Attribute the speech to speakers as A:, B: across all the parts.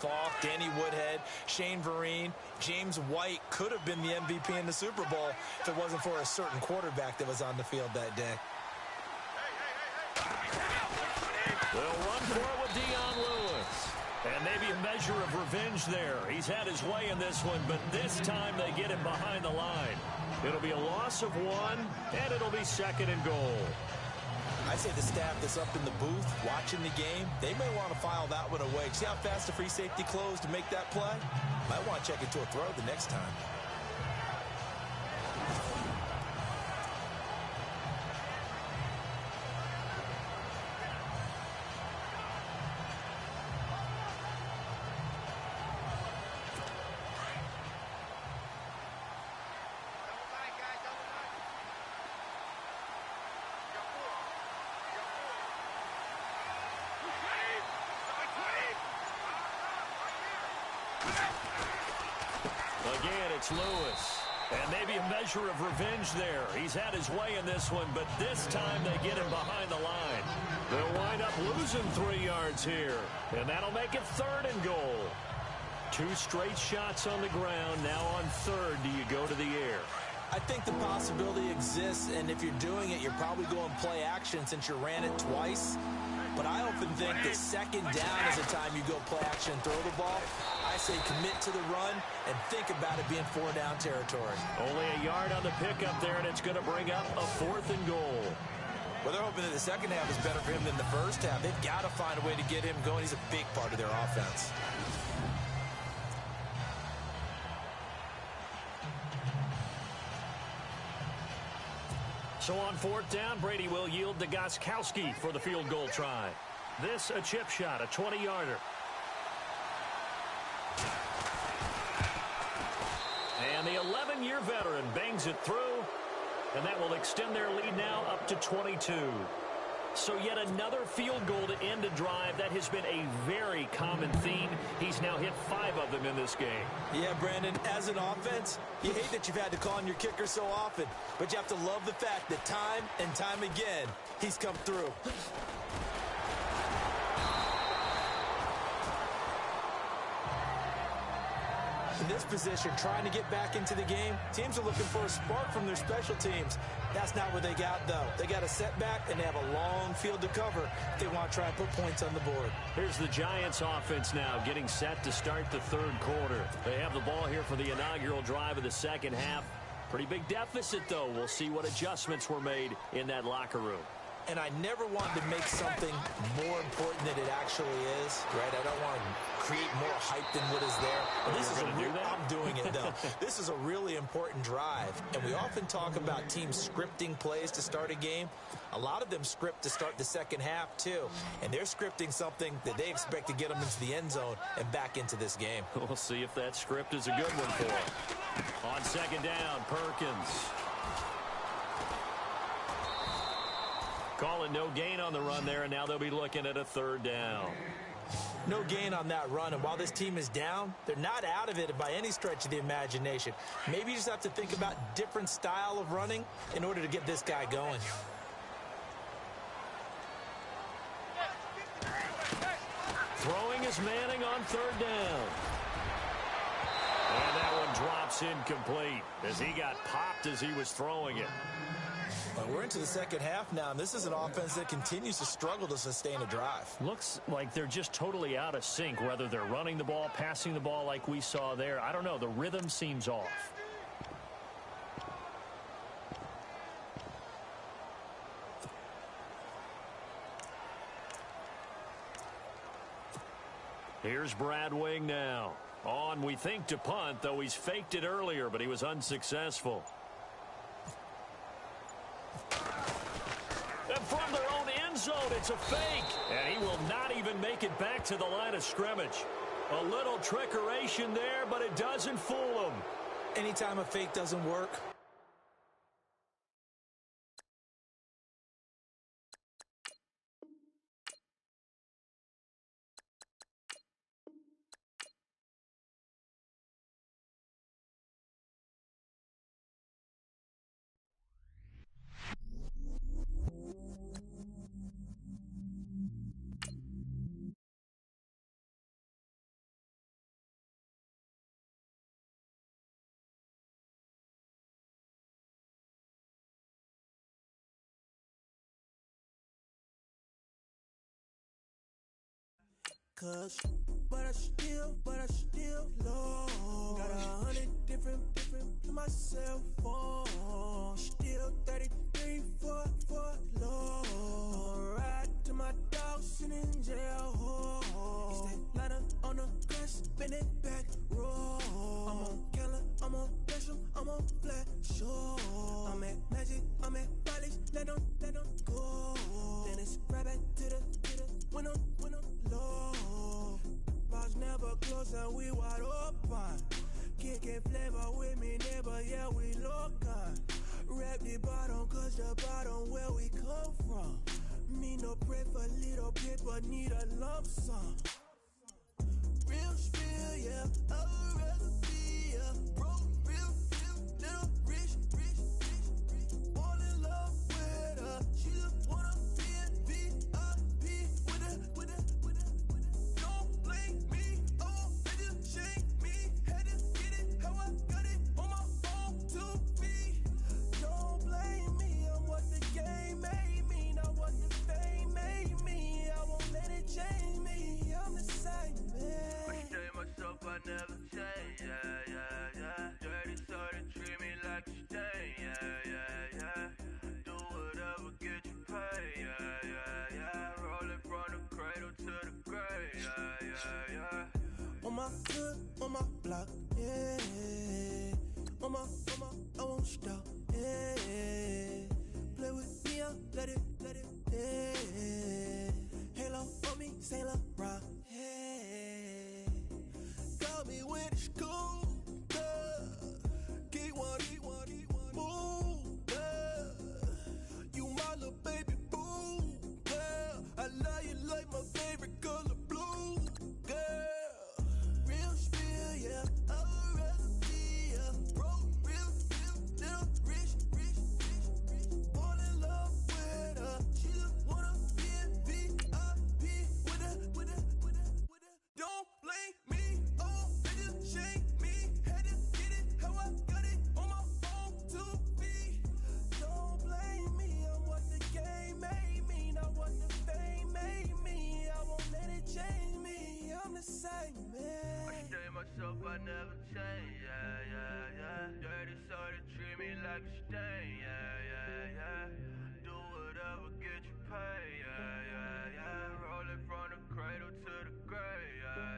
A: Falk, Danny Woodhead, Shane Vereen, James White could have been the MVP in the Super Bowl if it wasn't for a certain quarterback that was on the field that day.
B: They'll run for it with Dion Lewis. And maybe a measure of revenge there. He's had his way in this one, but this time they get him behind the line. It'll be a loss of 1, and it'll be 2nd and goal.
A: I say the staff that's up in the booth watching the game, they may want to file that one away. See how fast the free safety closed to make that play? Might want to check it to a throw the next time.
B: Again, it's Lewis. And maybe a measure of revenge there. He's had his way in this one, but this time they get him behind the line. They'll wind up losing 3 yards here. And that'll make it 3rd and goal. 2 straight shots on the ground. Now on 3rd, do you go to the air?
A: I think the possibility exists, and if you're doing it, you're probably going play action since you ran it twice. But I often think that 2nd down is the time you go play action and throw the ball. I say commit to the run and think about it being 4-down territory.
B: Only a yard on the pickup there, and it's going to bring up a 4th and goal.
A: Well, they're hoping that the second half is better for him than the first half. They've got to find a way to get him going. He's a big part of their offense.
B: So on 4th down, Brady will yield to Gostkowski for the field goal try. This a chip shot, a 20-yarder. And the 11-year veteran bangs it through, and that will extend their lead now up to 22. So yet another field goal to end a drive. That has been a very common theme. He's now hit 5 of them in this game.
A: Yeah, Brandon, as an offense, you hate that you've had to call on your kicker so often, but you have to love the fact that time and time again, he's come through. In this position, trying to get back into the game, teams are looking for a spark from their special teams. That's not what they got, though. They got a setback, and they have a long field to cover if they want to try and put points on the board.
B: Here's the Giants offense now getting set to start the 3rd quarter. They have the ball here for the inaugural drive of the 2nd half. Pretty big deficit, though. We'll see what adjustments were made in that locker room.
A: And I never wanted to make something more important than it actually is, right? I don't want to create more hype than what is there. But this is I'm doing it, though. This is a really important drive. And we often talk about teams scripting plays to start a game. A lot of them script to start the second half, too. And they're scripting something that they expect to get them into the end zone and back into this game.
B: We'll see if that script is a good one for them. On 2nd down, Perkins. Calling no gain on the run there, and now they'll be looking at a 3rd down.
A: No gain on that run, and while this team is down, they're not out of it by any stretch of the imagination. Maybe you just have to think about different style of running in order to get this guy going.
B: Throwing is Manning on 3rd down. And that one drops incomplete as he got popped as he was throwing it.
A: We're into the second half now, and this is an offense that continues to struggle to sustain a drive.
B: Looks like they're just totally out of sync, whether they're running the ball, passing the ball like we saw there. I don't know. The rhythm seems off. Here's Brad Wing now. On, we think, to punt, though he's faked it earlier, but he was unsuccessful. And from their own end zone, it's a fake. And he will not even make it back to the line of scrimmage. A little trickeration there, but it doesn't fool him.
A: Anytime a fake doesn't work,
C: Cause, but I still low. Got 100 different in my cell phone. Still 33 for low. I'ma ride to my dog sitting in jail. It's that ladder on the grass, spin it back, roll. I'm on Keller, I'm on Bishop, I'm on Flat Shore. I'm at Magic, I'm at Follies, let them go. Then it's right back to the when I'm low. Bars never close and we wide open. Kicking flavor with me, neighbor, yeah, we local. Rap the bottom, cause the bottom where we come from. Me no pray for little paper, need a lump sum. Real spill, yeah, I would rather be a broke, real little rich. Fall in love with her, she just wanna be a VIP with it. Don't blame me, oh, they just shame me. Had to get it, how I got it on my own 2 feet. Don't blame me, I'm what the game made me, not what the fame made me. I won't let it change me, I'm the same man. I stay myself, I never change, yeah. Dirty sorta treat me like a stain, yeah. Do whatever, get you paid, yeah. Rolling from the cradle to the grave, yeah. On my hood, on my block, yeah. On my, I won't stop, yeah. Play with me, I'll let it, yeah. Halo on me, Saint Laurent, yeah. Got me when it's cool, yeah. Keep one, move, yeah. You my little baby boo, yeah. I love you like my favorite color blue, girl. Real spill, yeah. I would rather be a broke, real little rich. Fall in love with her, she just wanna be a VIP with it. Don't blame me, oh, they just shame me. Had to get it, how I got it on my own 2 feet. Don't blame me, I'm what the game made me, not what the fame made me. I won't let it change me, I'm the same man. I stay myself, I never change, yeah. Dirty sorta treat me like a stain, yeah. Do whatever, get you paid, yeah. Rolling from the cradle to the grave, yeah.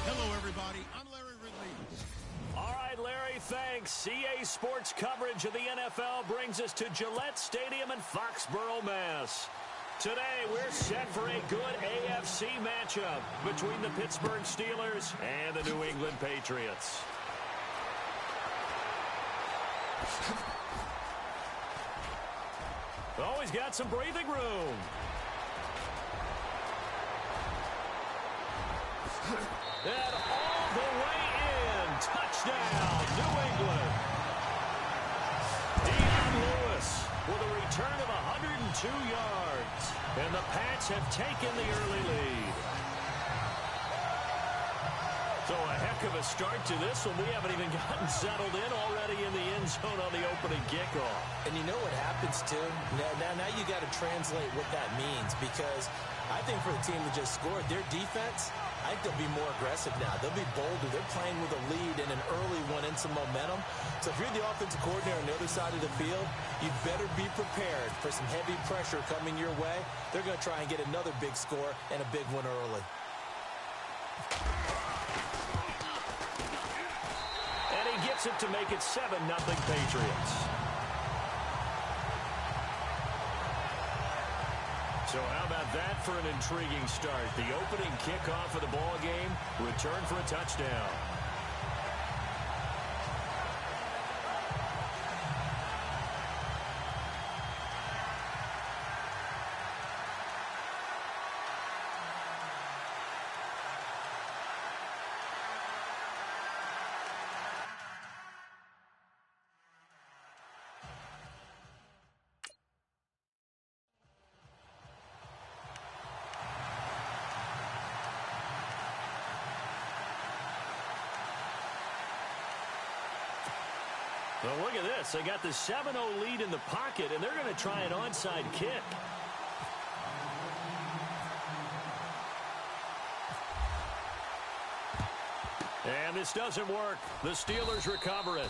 D: Hello, everybody. I'm Larry Ridley.
B: All right, Larry, thanks. CA Sports coverage of the NFL brings us to Gillette Stadium in Foxborough, Mass. Today, we're set for a good AFC matchup between the Pittsburgh Steelers and the New England Patriots. Always got some breathing room. And all the way in. Touchdown, New England. Dion Lewis with a return of 102 yards. And the Pats have taken the early lead. So a heck of a start to this one. We haven't even gotten settled in already in the end zone on the opening kickoff.
A: And you know what happens, too? Now you got to translate what that means, because I think for the team that just scored, their defense, I think they'll be more aggressive now. They'll be bolder. They're playing with a lead and an early one and some momentum. So if you're the offensive coordinator on the other side of the field, you better be prepared for some heavy pressure coming your way. They're going to try and get another big score and a big one early.
B: And he gets it to make it 7-0 Patriots. So how about that for an intriguing start? The opening kickoff of the ball game, return for a touchdown. Well, look at this. They got the 7-0 lead in the pocket, and they're going to try an onside kick. And this doesn't work. The Steelers recover it.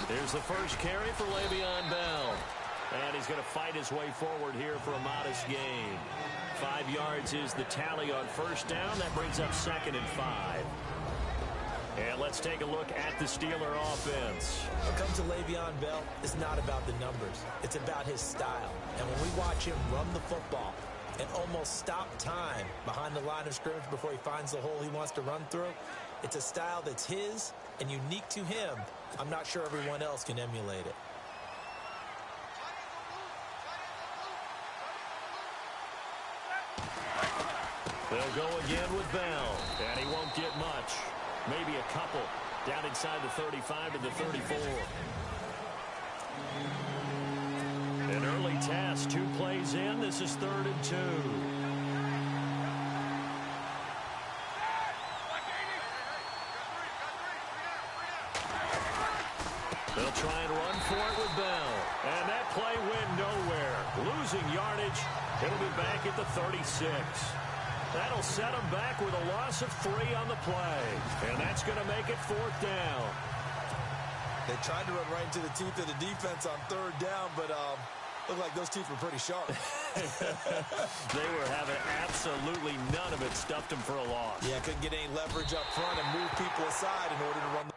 B: Here's the first carry for Le'Veon Bell. And he's going to fight his way forward here for a modest gain. 5 yards is the tally on first down. That brings up 2nd and 5. And let's take a look at the Steeler offense.
A: When it comes to Le'Veon Bell, it's not about the numbers. It's about his style. And when we watch him run the football and almost stop time behind the line of scrimmage before he finds the hole he wants to run through, it's a style that's his and unique to him. I'm not sure everyone else can emulate it.
B: They'll go again with Bell, and he won't get much. Maybe a couple. Down inside the 35 to the 34. An early test, 2 plays in. This is 3rd and 2. They'll try and run for it with Bell. And that play went nowhere. Losing yardage. It'll be back at the 36. That'll set them back with a loss of 3 on the play. And that's going to make it 4th down.
A: They tried to run right into the teeth of the defense on 3rd down, but looked like those teeth were pretty sharp.
B: They were having absolutely none of it. Stuffed them for a loss.
A: Yeah, couldn't get any leverage up front and move people aside in order to run the ball.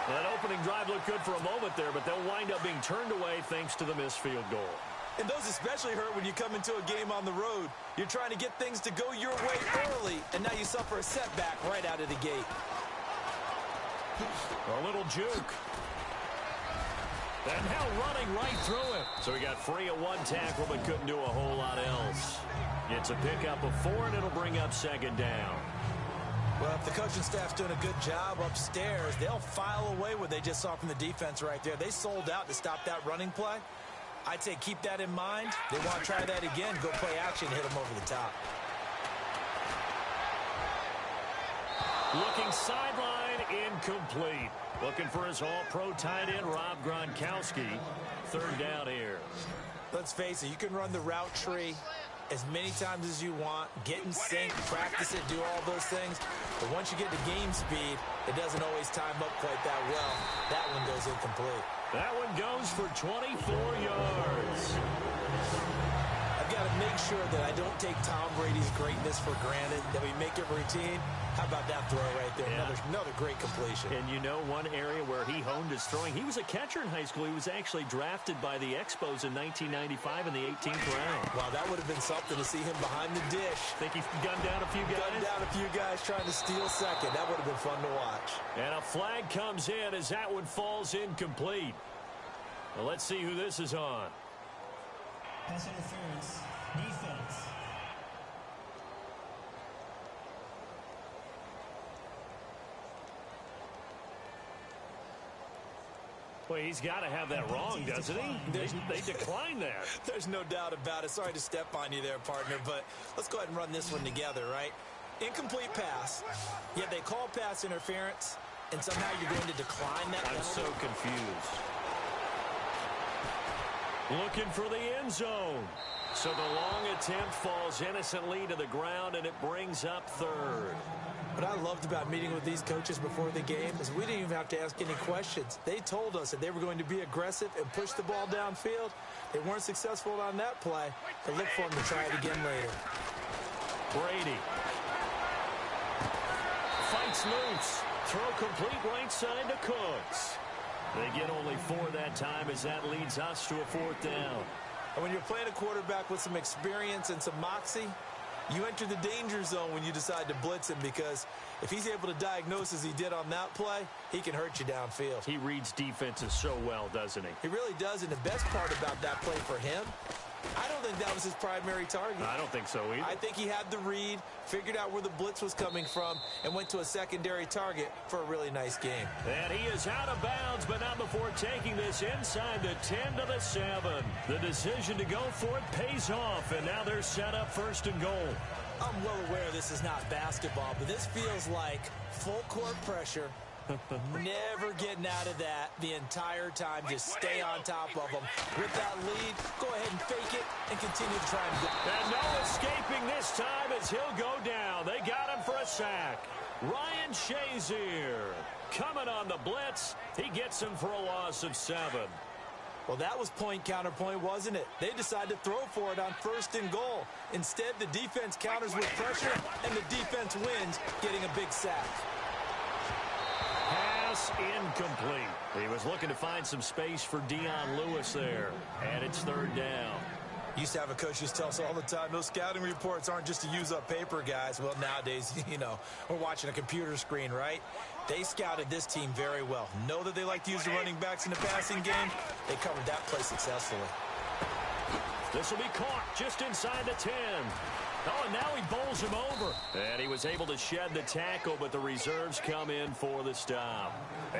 B: That opening drive looked good for a moment there, but they'll wind up being turned away thanks to the missed field goal.
A: And those especially hurt when you come into a game on the road. You're trying to get things to go your way early, and now you suffer a setback right out of the gate.
B: A little juke. And now running right through it. So he got free of 1 tackle, but couldn't do a whole lot else. It's a pickup of 4, and it'll bring up 2nd down.
A: Well, if the coaching staff's doing a good job upstairs, they'll file away what they just saw from the defense right there. They sold out to stop that running play. I'd say keep that in mind. They want to try that again, go play action, hit them over the top.
B: Looking sideline, incomplete. Looking for his all-pro tight end, Rob Gronkowski. 3rd down here.
A: Let's face it, you can run the route tree as many times as you want, get in sync, practice it, do all those things. But once you get to game speed, it doesn't always time up quite that well. That one goes incomplete.
B: That one goes for 24 yards.
A: I've got to make sure that I don't take Tom Brady's greatness for granted, that we make it routine. How about that throw right there?
B: Yeah.
A: Another great completion.
B: And you know one area where he honed his throwing, he was a catcher in high school. He was actually drafted by the Expos in 1995 in the 18th round.
A: Wow, that would have been something to see him behind the dish.
B: Think he gunned down a few guys?
A: Gunned down a few guys trying to steal second. That would have been fun to watch.
B: And a flag comes in as that one falls incomplete. Well, let's see who this is on.
E: Pass interference, defense.
B: Well, he's got to have that wrong, doesn't he? They declined that.
A: There's no doubt about it. Sorry to step on you there, partner, but let's go ahead and run this one together, right? Incomplete pass, yet they call pass interference, and somehow you're going to decline that penalty?
B: I'm so confused. Looking for the end zone. So the long attempt falls innocently to the ground, and it brings up third.
A: What I loved about meeting with these coaches before the game is we didn't even have to ask any questions. They told us that they were going to be aggressive and push the ball downfield. They weren't successful on that play, but look for them to try it again later.
B: Brady fights loose. Throw complete right side to Cooks. They get only 4 that time as that leads us to a 4th down.
A: And when you're playing a quarterback with some experience and some moxie, you enter the danger zone when you decide to blitz him, because if he's able to diagnose as he did on that play, he can hurt you downfield.
B: He reads defenses so well, doesn't he?
A: He really does, and the best part about that play for him, I don't think that was his primary target.
B: I don't think so either.
A: I think he had the read, figured out where the blitz was coming from, and went to a secondary target for a really nice game.
B: And he is out of bounds, but not before taking this inside the 10 to the 7. The decision to go for it pays off, and now they're set up 1st and goal.
A: I'm well aware this is not basketball, but this feels like full court pressure. Never getting out of that the entire time. Just stay on top of them. With that lead, go ahead and fake it and continue to try and go.
B: And no escaping this time as he'll go down. They got him for a sack. Ryan Shazier coming on the blitz. He gets him for a loss of 7.
A: Well, that was point counterpoint, wasn't it? They decided to throw for it on 1st and goal. Instead, the defense counters with pressure, and the defense wins, getting a big sack.
B: Pass incomplete. He was looking to find some space for Dion Lewis there. And it's 3rd down.
A: Used to have a coach used to tell us all the time, those scouting reports aren't just to use up paper, guys. Well, nowadays, we're watching a computer screen, right? They scouted this team very well. Know that they like to use the running backs in the passing game. They covered that play successfully.
B: This will be caught just inside the 10. Oh, and now he bowls him over. And he was able to shed the tackle, but the reserves come in for the stop.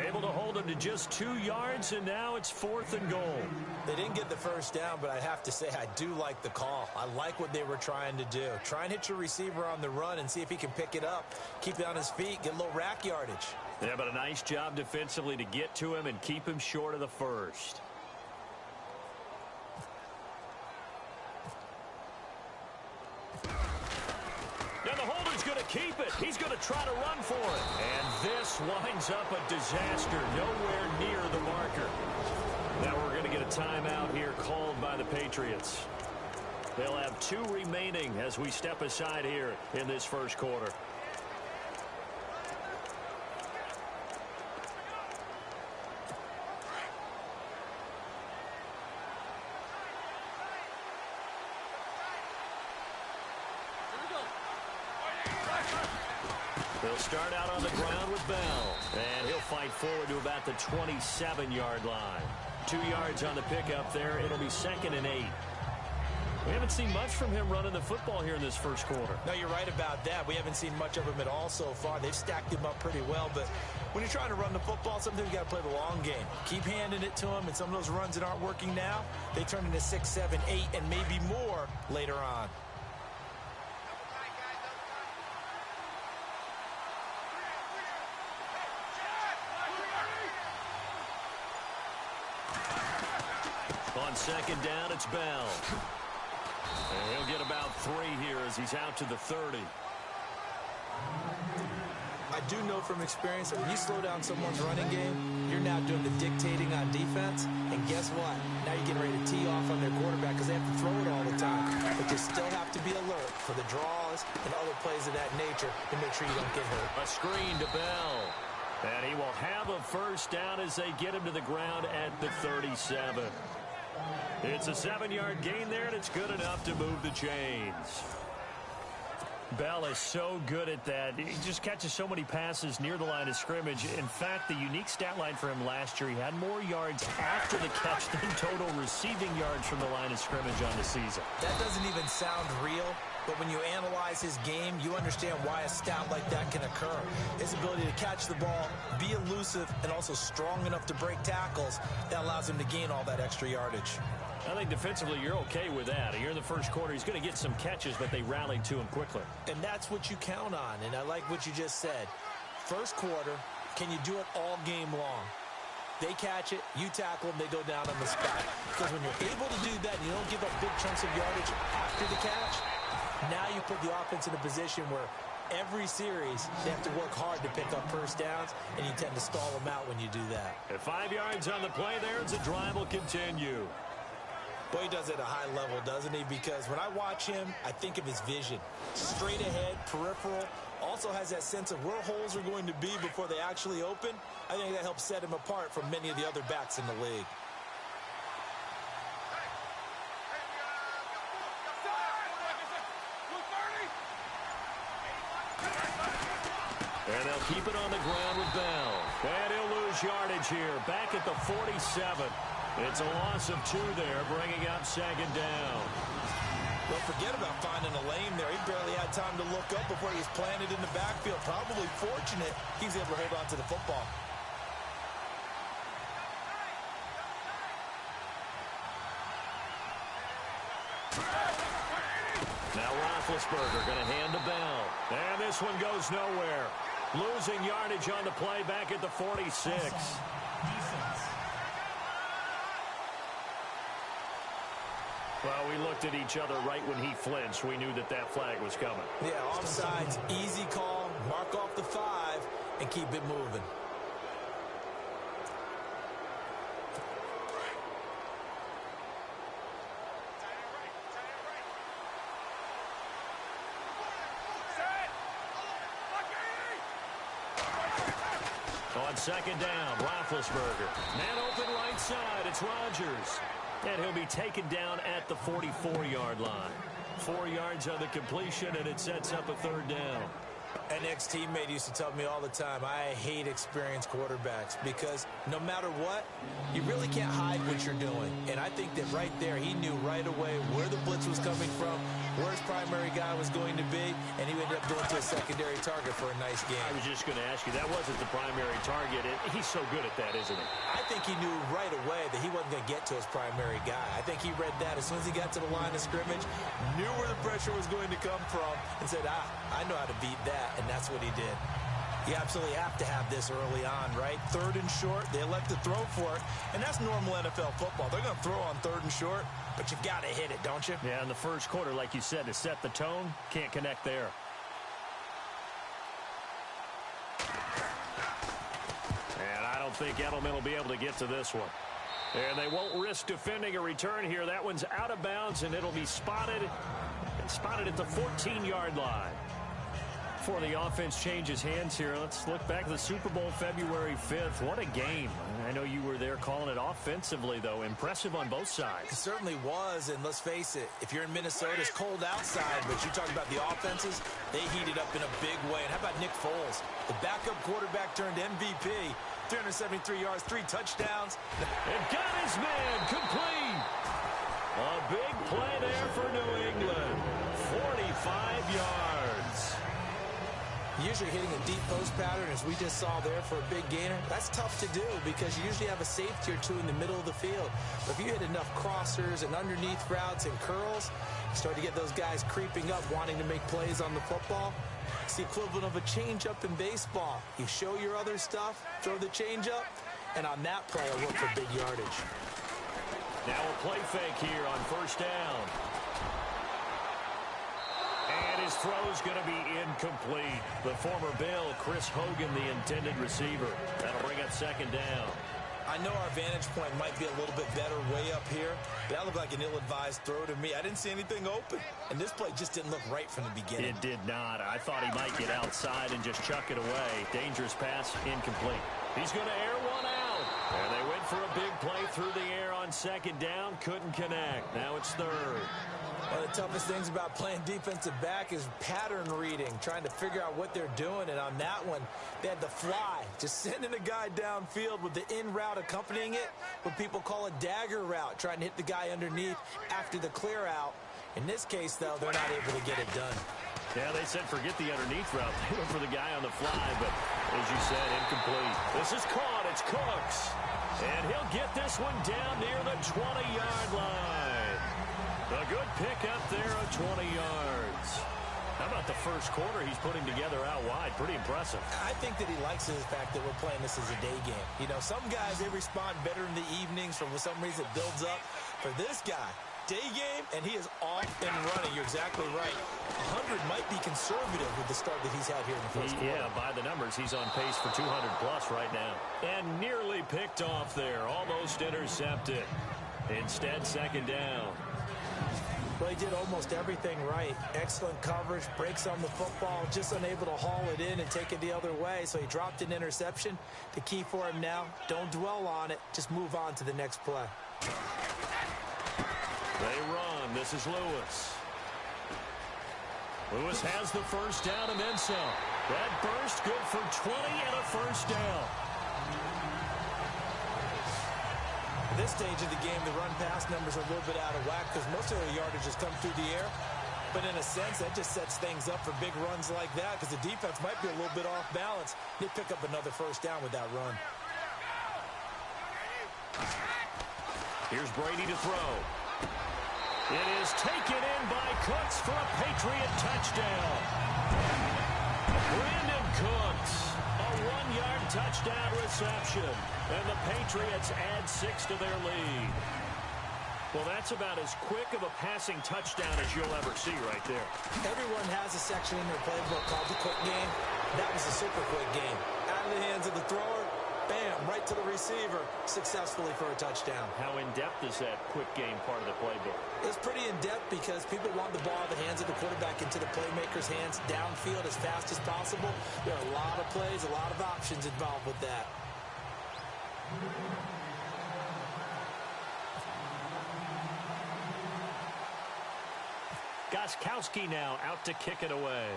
B: Able to hold him to just 2 yards, and now it's 4th and goal.
A: They didn't get the 1st down, but I have to say I do like the call. I like what they were trying to do. Try and hit your receiver on the run and see if he can pick it up. Keep it on his feet, get a little rack yardage.
B: Yeah, but a nice job defensively to get to him and keep him short of the 1st. Now the holder's going to keep it. He's going to try to run for it. And this winds up a disaster. Nowhere near the marker. Now we're going to get a timeout here called by the Patriots. They'll have 2 remaining as we step aside here in this 1st quarter. They'll start out on the ground with Bell. And he'll fight forward to about the 27-yard line. 2 yards on the pickup there. It'll be 2nd and 8. We haven't seen much from him running the football here in this 1st quarter.
A: No, you're right about that. We haven't seen much of him at all so far. They've stacked him up pretty well, but when you're trying to run the football, sometimes you got to play the long game. Keep handing it to him, and some of those runs that aren't working now, they turn into 6, 7, 8, and maybe more later on.
B: On 2nd down, it's Bell. And he'll get about 3 here as he's out to the 30.
A: I do know from experience that when you slow down someone's running game, you're now doing the dictating on defense. And guess what? Now you're getting ready to tee off on their quarterback because they have to throw it all the time. But you still have to be alert for the draws and other plays of that nature to make sure you don't get hurt.
B: A screen to Bell. And he will have a 1st down as they get him to the ground at the 37. It's a 7-yard gain there, and it's good enough to move the chains. Bell is so good at that. He just catches so many passes near the line of scrimmage. In fact, the unique stat line for him last year, he had more yards after the catch than total receiving yards from the line of scrimmage on the season.
A: That doesn't even sound real, but when you analyze his game, you understand why a stat like that can occur. His ability to catch the ball, be elusive, and also strong enough to break tackles, that allows him to gain all that extra yardage.
B: I think defensively you're okay with that. Here in the 1st quarter, he's going to get some catches, but they rallied to him quickly.
A: And that's what you count on, and I like what you just said. 1st quarter, can you do it all game long? They catch it, you tackle them, they go down on the spot. Because when you're able to do that and you don't give up big chunks of yardage after the catch, now you put the offense in a position where every series they have to work hard to pick up first downs, and you tend to stall them out when you do that.
B: At 5 yards on the play there, the drive will continue.
A: Boy, he does it at a high level, doesn't he? Because when I watch him, I think of his vision. Straight ahead, peripheral, also has that sense of where holes are going to be before they actually open. I think that helps set him apart from many of the other backs in the league.
B: And they'll keep it on the ground with Bell. And he'll lose yardage here. Back at the 47. It's a loss of 2 there, bringing up second down.
A: Well, forget about finding a lane there. He barely had time to look up before he was planted in the backfield. Probably fortunate he's able to hold on to the football.
B: Now Roethlisberger going to hand to Bell. And this one goes nowhere. Losing yardage on the play back at the 46.
E: Defense.
B: Well, we looked at each other right when he flinched. We knew that that flag was coming.
A: Yeah, offsides, easy call, mark off the 5, and keep it moving.
B: On second down, Roethlisberger. Man open right side, it's Rodgers. And he'll be taken down at the 44-yard line. 4 yards on the completion, and it sets up a third down.
A: An ex-teammate used to tell me all the time, I hate experienced quarterbacks because no matter what, you really can't hide what you're doing. And I think that right there, he knew right away where the blitz was coming from, where his primary guy was going to be, and he ended up going to a secondary target for a nice game.
B: I was just going to ask you, that wasn't the primary target. He's so good at that, isn't he?
A: I think he knew right away that he wasn't going to get to his primary guy. I think he read that as soon as he got to the line of scrimmage, knew where the pressure was going to come from, and said, I know how to beat that, and that's what he did. You absolutely have to have this early on, right? 3rd and short, they elect to throw for it, and that's normal NFL football. They're going to throw on 3rd and short, but you've got to hit it, don't you?
B: Yeah, in the first quarter, like you said, to set the tone, can't connect there. And I don't think Edelman will be able to get to this one. And they won't risk defending a return here. That one's out of bounds, and it'll be spotted at the 14-yard line. Before the offense changes hands here, let's look back to the Super Bowl February 5th. What a game. I know you were there calling it offensively, though. Impressive on both sides.
A: It certainly was, and let's face it, if you're in Minnesota, it's cold outside, but you talk about the offenses, they heated up in a big way. And how about Nick Foles, the backup quarterback turned MVP, 373 yards, 3 touchdowns.
B: And got his man complete. A big play there for New England. 45 yards.
A: Usually hitting a deep post pattern, as we just saw there for a big gainer, that's tough to do because you usually have a safety or 2 in the middle of the field. But if you hit enough crossers and underneath routes and curls, you start to get those guys creeping up, wanting to make plays on the football. It's the equivalent of a changeup in baseball. You show your other stuff, throw the changeup, and on that play, I look for big yardage.
B: Now a play fake here on first down. And his throw's going to be incomplete. The former Bill, Chris Hogan, the intended receiver. That'll bring up second down.
A: I know our vantage point might be a little bit better way up here, but that looked like an ill-advised throw to me. I didn't see anything open, and this play just didn't look right from the beginning.
B: It did not. I thought he might get outside and just chuck it away. Dangerous pass, incomplete. He's going to air one out. And they went for a big play through the air on second down. Couldn't connect. Now it's third.
A: One of the toughest things about playing defensive back is pattern reading, trying to figure out what they're doing. And on that one, they had the fly, just sending a guy downfield with the in route accompanying it, what people call a dagger route, trying to hit the guy underneath after the clear out. In this case, though, they're not able to get it done.
B: Yeah, they said forget the underneath route. They went for the guy on the fly, but as you said, incomplete. This is caught. It's Cooks. And he'll get this one down near the 20-yard line. A good pickup there of 20 yards. How about the first quarter he's putting together out wide? Pretty impressive.
A: I think that he likes the fact that we're playing this as a day game. You know, some guys, they respond better in the evenings. For some reason, it builds up. For this guy, day game, and he is off and running. You're exactly right. 100 might be conservative with the start that he's had here in the first quarter.
B: Yeah, by the numbers, he's on pace for 200-plus right now. And nearly picked off there. Almost intercepted. Instead, second down.
A: Well, he did almost everything right. Excellent coverage, breaks on the football, just unable to haul it in and take it the other way. So he dropped an interception. The key for him now, don't dwell on it. Just move on to the next play.
B: They run. This is Lewis. Lewis has the first down and then some. That burst good for 20 and a first down.
A: At this stage of the game, the run-pass numbers are a little bit out of whack because most of the yardage has come through the air. But in a sense, that just sets things up for big runs like that because the defense might be a little bit off balance. They pick up another first down with that run.
B: Here's Brady to throw. It is taken in by Cooks for a Patriot touchdown. Brandon Cooks, a 1-yard touchdown reception. And the Patriots add 6 to their lead. Well, that's about as quick of a passing touchdown as you'll ever see right there.
A: Everyone has a section in their playbook called the quick game. That was a super quick game. Out of the hands of the thrower, bam, right to the receiver, successfully for a touchdown.
B: How in-depth is that quick game part of the playbook?
A: It's pretty in-depth because people want the ball in the hands of the quarterback into the playmaker's hands downfield as fast as possible. There are a lot of plays, a lot of options involved with that.
B: Gostkowski now out to kick it away.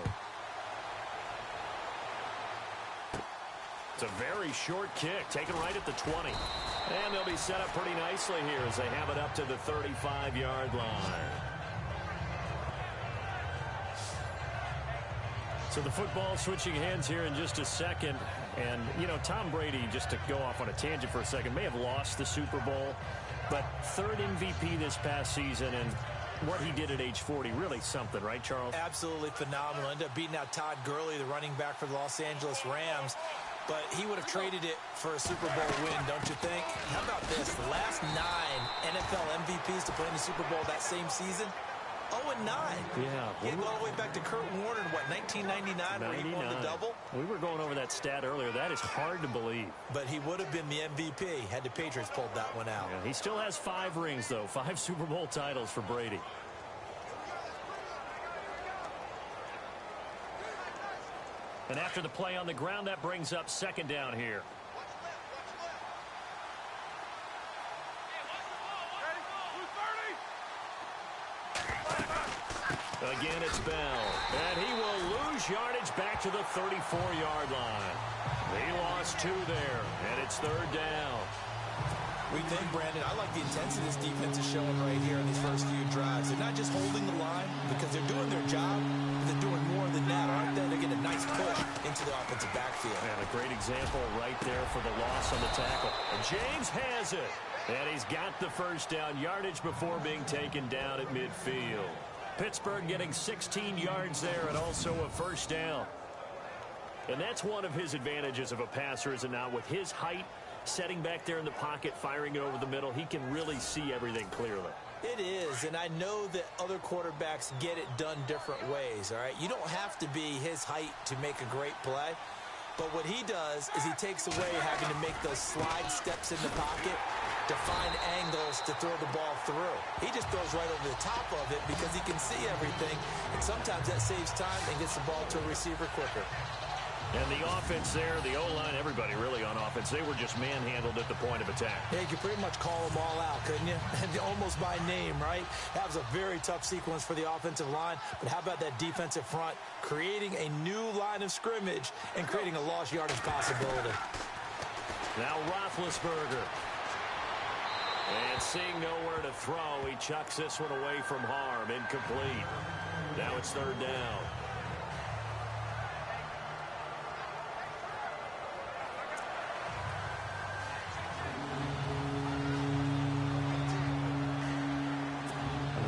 B: It's a very short kick, taken right at the 20. And they'll be set up pretty nicely here as they have it up to the 35-yard line. So the football switching hands here in just a second. And, you know, Tom Brady, just to go off on a tangent for a second, may have lost the Super Bowl, but third MVP this past season, and what he did at age 40, really something, right, Charles?
A: Absolutely phenomenal. Ended up beating out Todd Gurley, the running back for the Los Angeles Rams. But he would have traded it for a Super Bowl win, don't you think? How about this? The last 9 NFL MVPs to play in the Super Bowl that same season, 0-9.
B: Yeah.
A: He had all the way back to Kurt Warner in, what, 1999 where he won the double?
B: We were going over that stat earlier. That is hard to believe.
A: But he would have been the MVP had the Patriots pulled that one out.
B: Yeah, he still has 5 rings, though. 5 Super Bowl titles for Brady. And after the play on the ground, that brings up second down here. Again, it's Bell. And he will lose yardage back to the 34-yard line. He lost 2 there, and it's third down.
A: We think, Brandon, I like the intensity this defense is showing right here in these first few drives. They're not just holding the line because they're doing their job, but they're doing more than that, aren't they? They're getting a nice push into the offensive backfield.
B: And a great example right there for the loss on the tackle. And James has it. And he's got the first down yardage before being taken down at midfield. Pittsburgh getting 16 yards there and also a first down. And that's one of his advantages of a passer, is it not? With his height, setting back there in the pocket, firing it over the middle, he can really see everything clearly.
A: It is, and I know that other quarterbacks get it done different ways, all right? You don't have to be his height to make a great play, but what he does is he takes away having to make those slide steps in the pocket to find angles to throw the ball through. He just throws right over the top of it because he can see everything, and sometimes that saves time and gets the ball to a receiver quicker.
B: And the offense there, the O-line, everybody really on offense, they were just manhandled at the point of attack.
A: Yeah, you could pretty much call them all out, couldn't you? Almost by name, right? That was a very tough sequence for the offensive line. But how about that defensive front creating a new line of scrimmage and creating a lost yardage possibility?
B: Now Roethlisberger. And seeing nowhere to throw, he chucks this one away from harm. Incomplete. Now it's third down.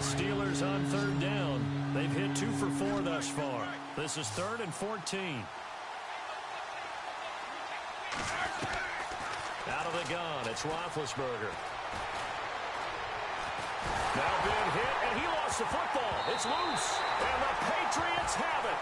B: Steelers on third down. They've hit 2 for 4 thus far. This is 3rd and 14. Out of the gun, it's Roethlisberger. Now being hit, and he lost the football. It's loose, and the Patriots have it.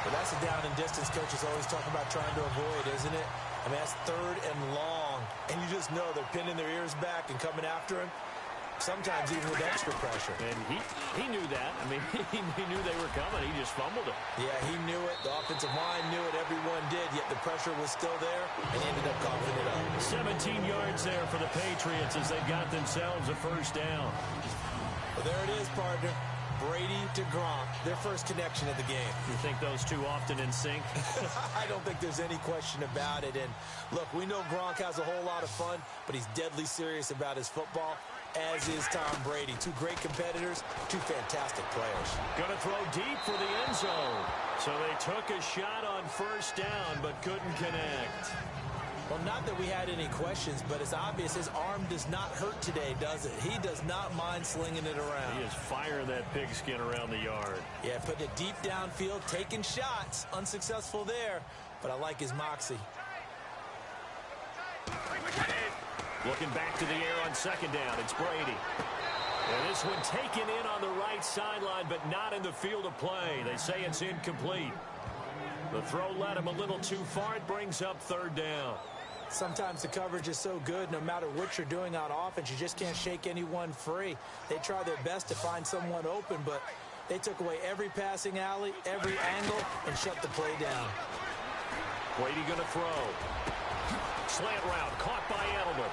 A: But that's a down and distance coaches always talk about trying to avoid, isn't it? I mean, that's 3rd and long, and you just know they're pinning their ears back and coming after him, sometimes even with extra pressure.
B: And he knew that. I mean, he knew they were coming. He just fumbled it.
A: Yeah, he knew it. The offensive line knew it. Everyone did, yet the pressure was still there, and he ended up coughing it up.
B: 17 yards there for the Patriots as they got themselves a first down.
A: Well, there it is, partner. Brady to Gronk, their first connection of the game.
B: You think those two often in sync?
A: I don't think there's any question about it. And look, we know Gronk has a whole lot of fun, but he's deadly serious about his football, as is Tom Brady. 2 great competitors, 2 fantastic players.
B: Going to throw deep for the end zone. So they took a shot on first down, but couldn't connect.
A: Well, not that we had any questions, but it's obvious his arm does not hurt today, does it? He does not mind slinging it around.
B: He is firing that pigskin around the yard.
A: Yeah, putting it deep downfield, taking shots. Unsuccessful there, but I like his moxie.
B: Looking back to the air on second down, it's Brady. And this one taken in on the right sideline, but not in the field of play. They say it's incomplete. The throw led him a little too far. It brings up 3rd down.
A: Sometimes the coverage is so good, no matter what you're doing on offense, you just can't shake anyone free. They try their best to find someone open, but they took away every passing alley, every angle, and shut the play down.
B: Brady going to throw. Slant route, caught by Edelman.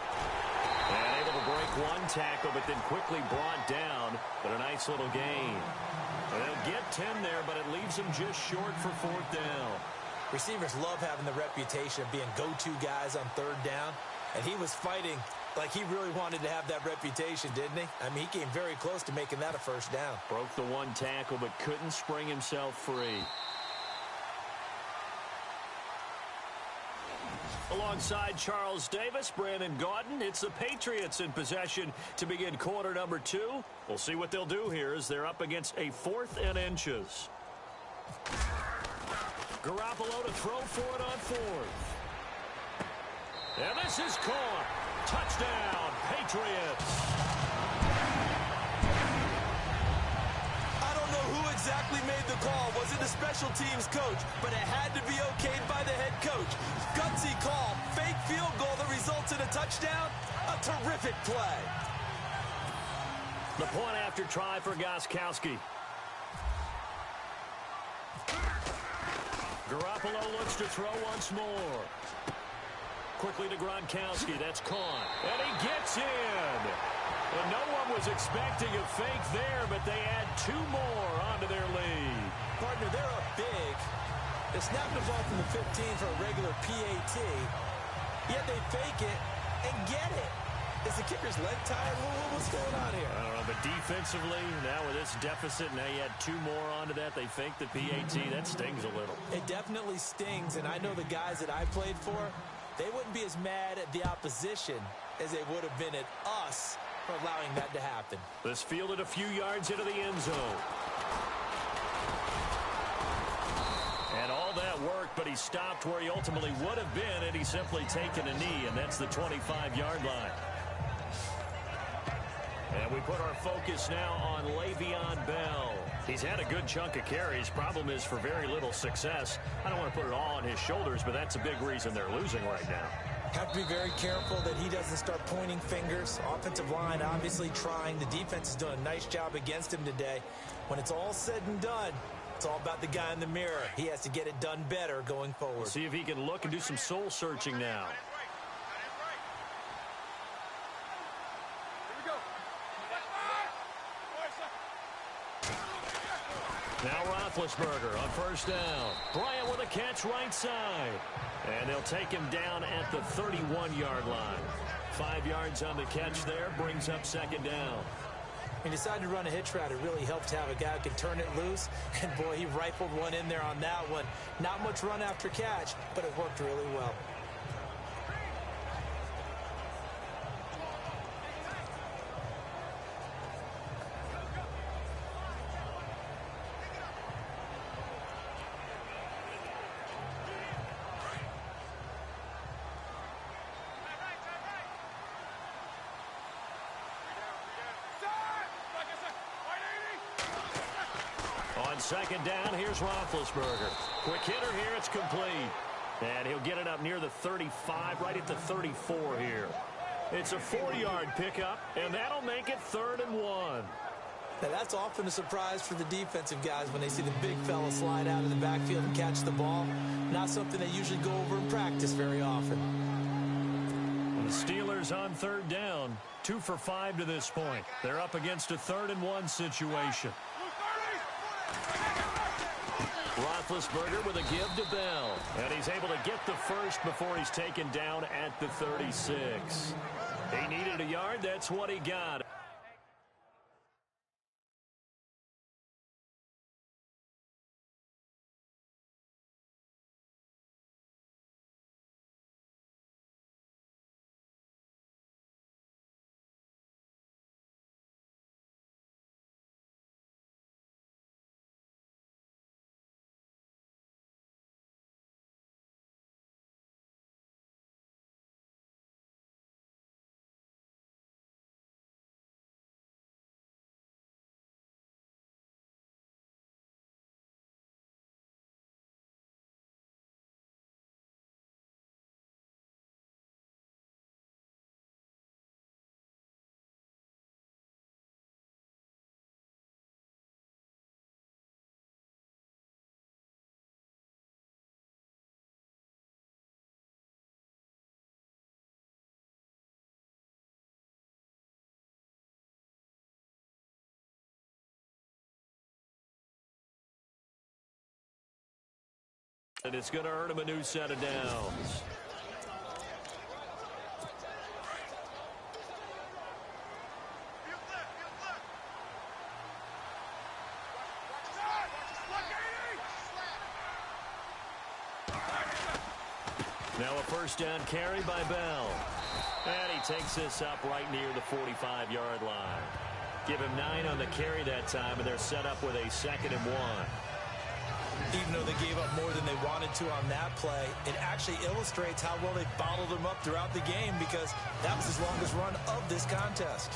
B: And able to break 1 tackle, but then quickly brought down. But a nice little gain. And they'll get 10 there, but it leaves them just short for 4th down.
A: Receivers love having the reputation of being go-to guys on 3rd down, and he was fighting like he really wanted to have that reputation, didn't he? I mean, he came very close to making that a first down.
B: Broke the 1 tackle, but couldn't spring himself free. Alongside Charles Davis, Brandon Gaudin, it's the Patriots in possession to begin quarter number 2. We'll see what they'll do here as they're up against a 4th and inches. Garoppolo to throw for it on 4th. And this is caught. Touchdown, Patriots.
A: I don't know who exactly made the call. Was it the special teams coach? But it had to be okayed by the head coach. Gutsy call. Fake field goal that results in a touchdown. A terrific play.
B: The point after try for Gostkowski. Garoppolo looks to throw once more. Quickly to Gronkowski. That's caught. And he gets in. And no one was expecting a fake there, but they add 2 more onto their lead.
A: Partner, they're up big. They snapped the ball from the 15 for a regular PAT. Yet they fake it and get it. Is the kicker's leg tired? What's going on here?
B: I don't know, but defensively, now with this deficit, now you add 2 more onto that. They fake the PAT. That stings a little.
A: It definitely stings, and I know the guys that I played for, they wouldn't be as mad at the opposition as they would have been at us for allowing that to happen.
B: This fielded a few yards into the end zone. And all that worked, but he stopped where he ultimately would have been had he simply taken a knee, and that's the 25-yard line. And we put our focus now on Le'Veon Bell. He's had a good chunk of carries. Problem is for very little success. I don't want to put it all on his shoulders, but that's a big reason they're losing right now.
A: Have to be very careful that he doesn't start pointing fingers. Offensive line obviously trying. The defense is doing a nice job against him today. When it's all said and done, it's all about the guy in the mirror. He has to get it done better going forward.
B: We'll see if he can look and do some soul searching now. Now Roethlisberger on first down. Bryant with a catch right side. And they'll take him down at the 31-yard line. 5 yards on the catch there, brings up second down.
A: He decided to run a hitch route. It really helped to have a guy who can turn it loose. And, boy, he rifled one in there on that one. Not much run after catch, but it worked really well.
B: On second down, here's Roethlisberger. Quick hitter here, it's complete. And he'll get it up near the 35, right at the 34 here. It's a 4-yard pickup, and that'll make it 3rd and 1.
A: Now, that's often a surprise for the defensive guys when they see the big fella slide out of the backfield and catch the ball. Not something they usually go over in practice very often.
B: And the Steelers on 3rd down, 2 for 5 to this point. They're up against a 3rd and 1 situation. Roethlisberger with a give to Bell. And he's able to get the first before he's taken down at the 36. He needed a yard. That's what he got. And it's going to earn him a new set of downs. Now a first down carry by Bell. And he takes this up right near the 45-yard line. Give him 9 on the carry that time, and they're set up with a 2nd and 1.
A: Even though they gave up more than they wanted to on that play, it actually illustrates how well they bottled them up throughout the game because that was his longest run of this contest.